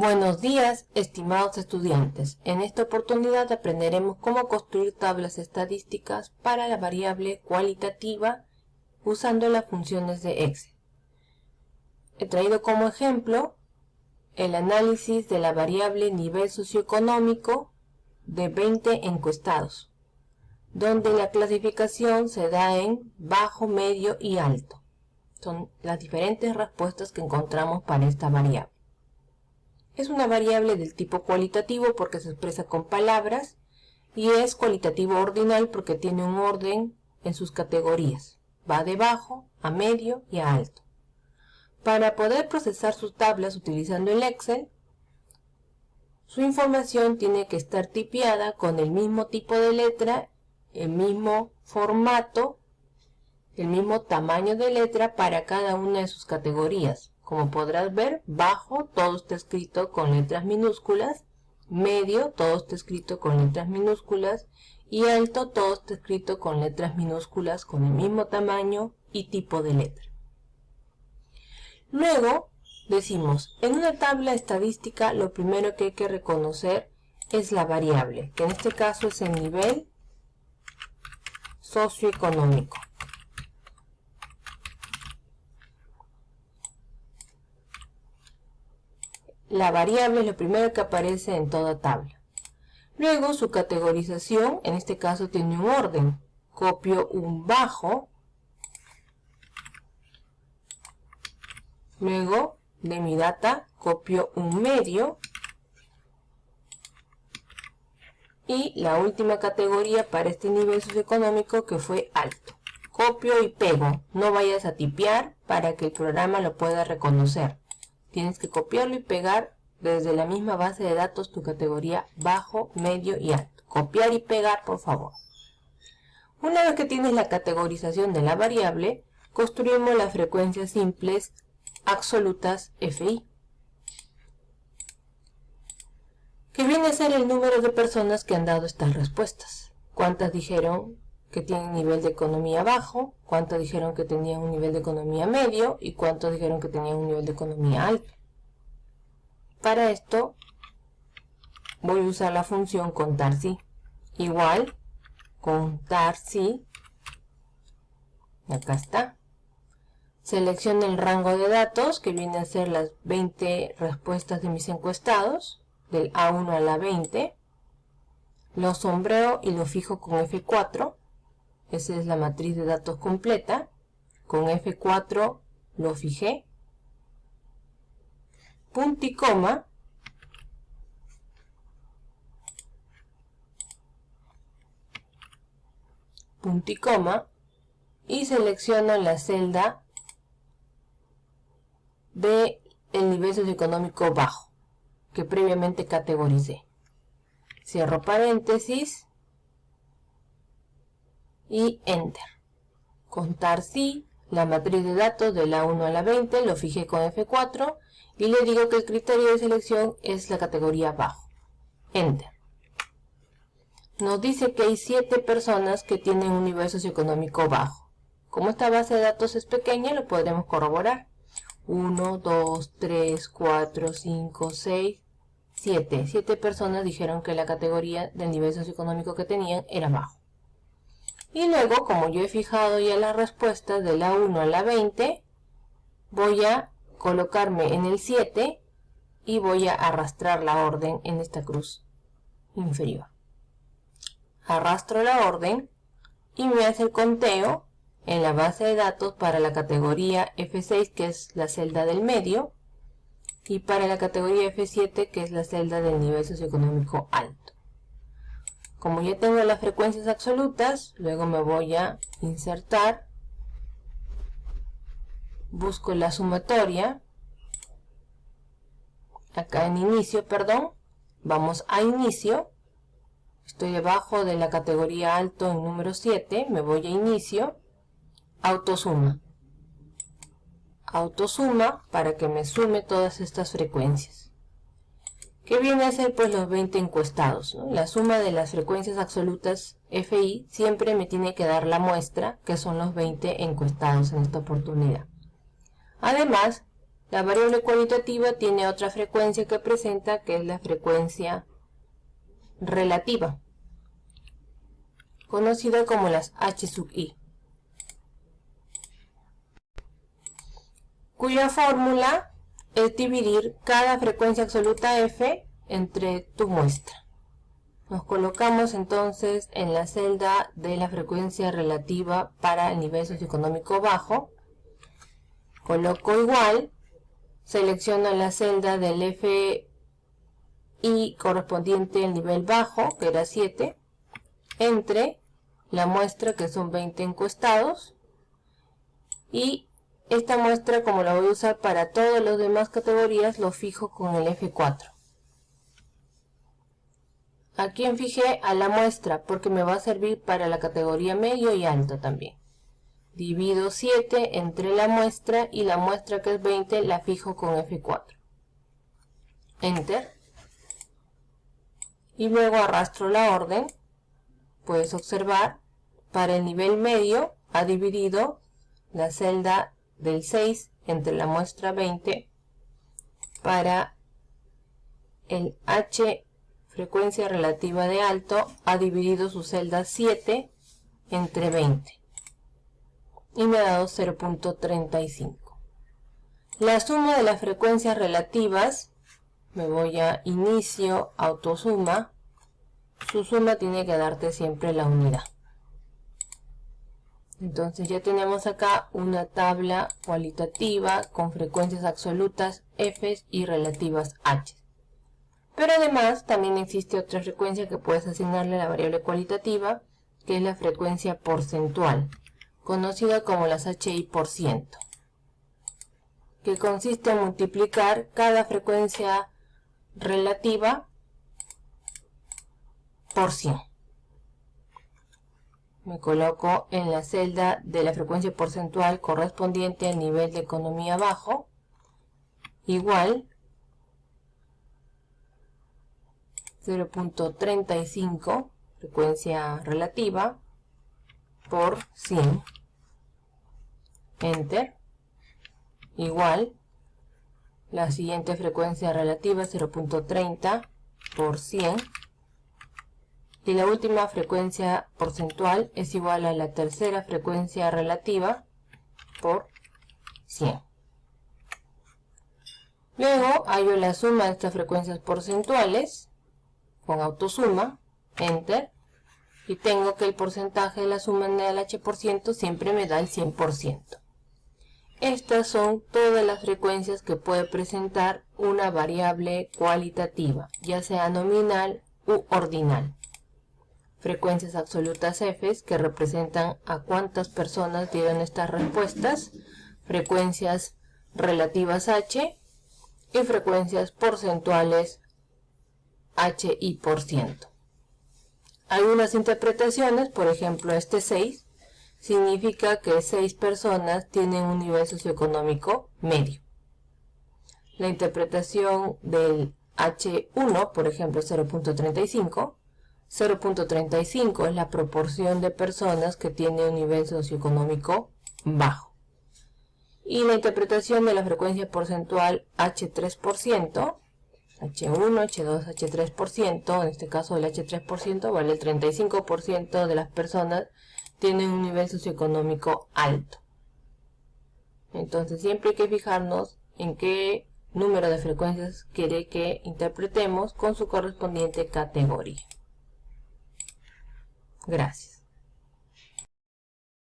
Buenos días, estimados estudiantes. En esta oportunidad aprenderemos cómo construir tablas estadísticas para la variable cualitativa usando las funciones de Excel. He traído como ejemplo el análisis de la variable nivel socioeconómico de 20 encuestados, donde la clasificación se da en bajo, medio y alto. Son las diferentes respuestas que encontramos para esta variable. Es una variable del tipo cualitativo porque se expresa con palabras y es cualitativo ordinal porque tiene un orden en sus categorías. Va de bajo a medio y a alto. Para poder procesar sus tablas utilizando el Excel, su información tiene que estar tipiada con el mismo tipo de letra, el mismo formato, el mismo tamaño de letra para cada una de sus categorías. Como podrás ver, bajo todo está escrito con letras minúsculas, medio todo está escrito con letras minúsculas y alto todo está escrito con letras minúsculas con el mismo tamaño y tipo de letra. Luego decimos, en una tabla estadística lo primero que hay que reconocer es la variable, que en este caso es el nivel socioeconómico. La variable es lo primero que aparece en toda tabla. Luego su categorización, en este caso tiene un orden. Copio un bajo. Luego de mi data copio un medio. Y la última categoría para este nivel socioeconómico que fue alto. Copio y pego. No vayas a tipear para que el programa lo pueda reconocer. Tienes que copiarlo y pegar desde la misma base de datos tu categoría bajo, medio y alto. Copiar y pegar, por favor. Una vez que tienes la categorización de la variable, construimos las frecuencias simples absolutas FI, que viene a ser el número de personas que han dado estas respuestas. ¿Cuántas dijeron que tienen nivel de economía bajo? ¿Cuántos dijeron que tenían un nivel de economía medio? ¿Y cuántos dijeron que tenían un nivel de economía alto? Para esto voy a usar la función contar si. Igual, contar si. Acá está. Selecciono el rango de datos, que viene a ser las 20 respuestas de mis encuestados, del A1 a la 20. Lo sombreo y lo fijo con F4. Esa es la matriz de datos completa. Con F4 lo fijé. Punto y coma. Punto y coma. Y selecciono la celda de el nivel socioeconómico bajo, que previamente categoricé. Cierro paréntesis. Y Enter. Contar si, la matriz de datos de la 1 a la 20, lo fijé con F4 y le digo que el criterio de selección es la categoría bajo. Enter. Nos dice que hay 7 personas que tienen un nivel socioeconómico bajo. Como esta base de datos es pequeña, lo podremos corroborar. 1, 2, 3, 4, 5, 6, 7. 7 personas dijeron que la categoría del nivel socioeconómico que tenían era bajo. Y luego, como yo he fijado ya las respuestas de la 1 a la 20, voy a colocarme en el 7 y voy a arrastrar la orden en esta cruz inferior. Arrastro la orden y me hace el conteo en la base de datos para la categoría F6, que es la celda del medio, y para la categoría F7, que es la celda del nivel socioeconómico alto. Como ya tengo las frecuencias absolutas, luego me voy a insertar, busco la sumatoria, acá en inicio, perdón, vamos a inicio, estoy debajo de la categoría alto en número 7, me voy a inicio, autosuma. Autosuma para que me sume todas estas frecuencias. ¿Qué viene a ser pues los 20 encuestados? ¿No? La suma de las frecuencias absolutas FI siempre me tiene que dar la muestra, que son los 20 encuestados en esta oportunidad. Además, La variable cualitativa tiene otra frecuencia que presenta, que es la frecuencia relativa, conocida como las H sub i, cuya fórmula es dividir cada frecuencia absoluta f entre tu muestra. Nos colocamos entonces en la celda de la frecuencia relativa para el nivel socioeconómico bajo, coloco igual, selecciono la celda del FI correspondiente al nivel bajo, que era 7, entre la muestra, que son 20 encuestados, y esta muestra, como la voy a usar para todas las demás categorías, lo fijo con el F4. Aquí fijé a la muestra porque me va a servir para la categoría medio y alto también. Divido 7 entre la muestra, y la muestra, que es 20, la fijo con F4. Enter. Y luego arrastro la orden. Puedes observar, para el nivel medio ha dividido la celda del 6 entre la muestra 20. Para el H frecuencia relativa de alto ha dividido su celda 7 entre 20 y me ha dado 0.35. La suma de las frecuencias relativas, me voy a inicio, autosuma, su suma tiene que darte siempre la unidad. Entonces ya tenemos acá una tabla cualitativa con frecuencias absolutas f y relativas h. Pero además también existe otra frecuencia que puedes asignarle a la variable cualitativa, que es la frecuencia porcentual, conocida como las HI%, que consiste en multiplicar cada frecuencia relativa por 100. Me coloco en la celda de la frecuencia porcentual correspondiente al nivel de economía bajo, igual 0.35 frecuencia relativa por 100. Enter. Igual la siguiente frecuencia relativa, 0.30 por 100. Y la última frecuencia porcentual es igual a la tercera frecuencia relativa por 100. Luego hallo la suma de estas frecuencias porcentuales con autosuma, enter, y tengo que el porcentaje de la suma en el H% siempre me da el 100%. Estas son todas las frecuencias que puede presentar una variable cualitativa, ya sea nominal u ordinal. Frecuencias absolutas F, que representan a cuántas personas dieron estas respuestas, frecuencias relativas H y frecuencias porcentuales HI%. Algunas interpretaciones, por ejemplo este 6, significa que 6 personas tienen un nivel socioeconómico medio. La interpretación del H1, por ejemplo 0.35, 0.35 es la proporción de personas que tienen un nivel socioeconómico bajo. Y la interpretación de la frecuencia porcentual H3%, H1, H2, H3%, en este caso el H3% vale el 35% de las personas tienen un nivel socioeconómico alto. Entonces siempre hay que fijarnos en qué número de frecuencias quiere que interpretemos con su correspondiente categoría. Gracias.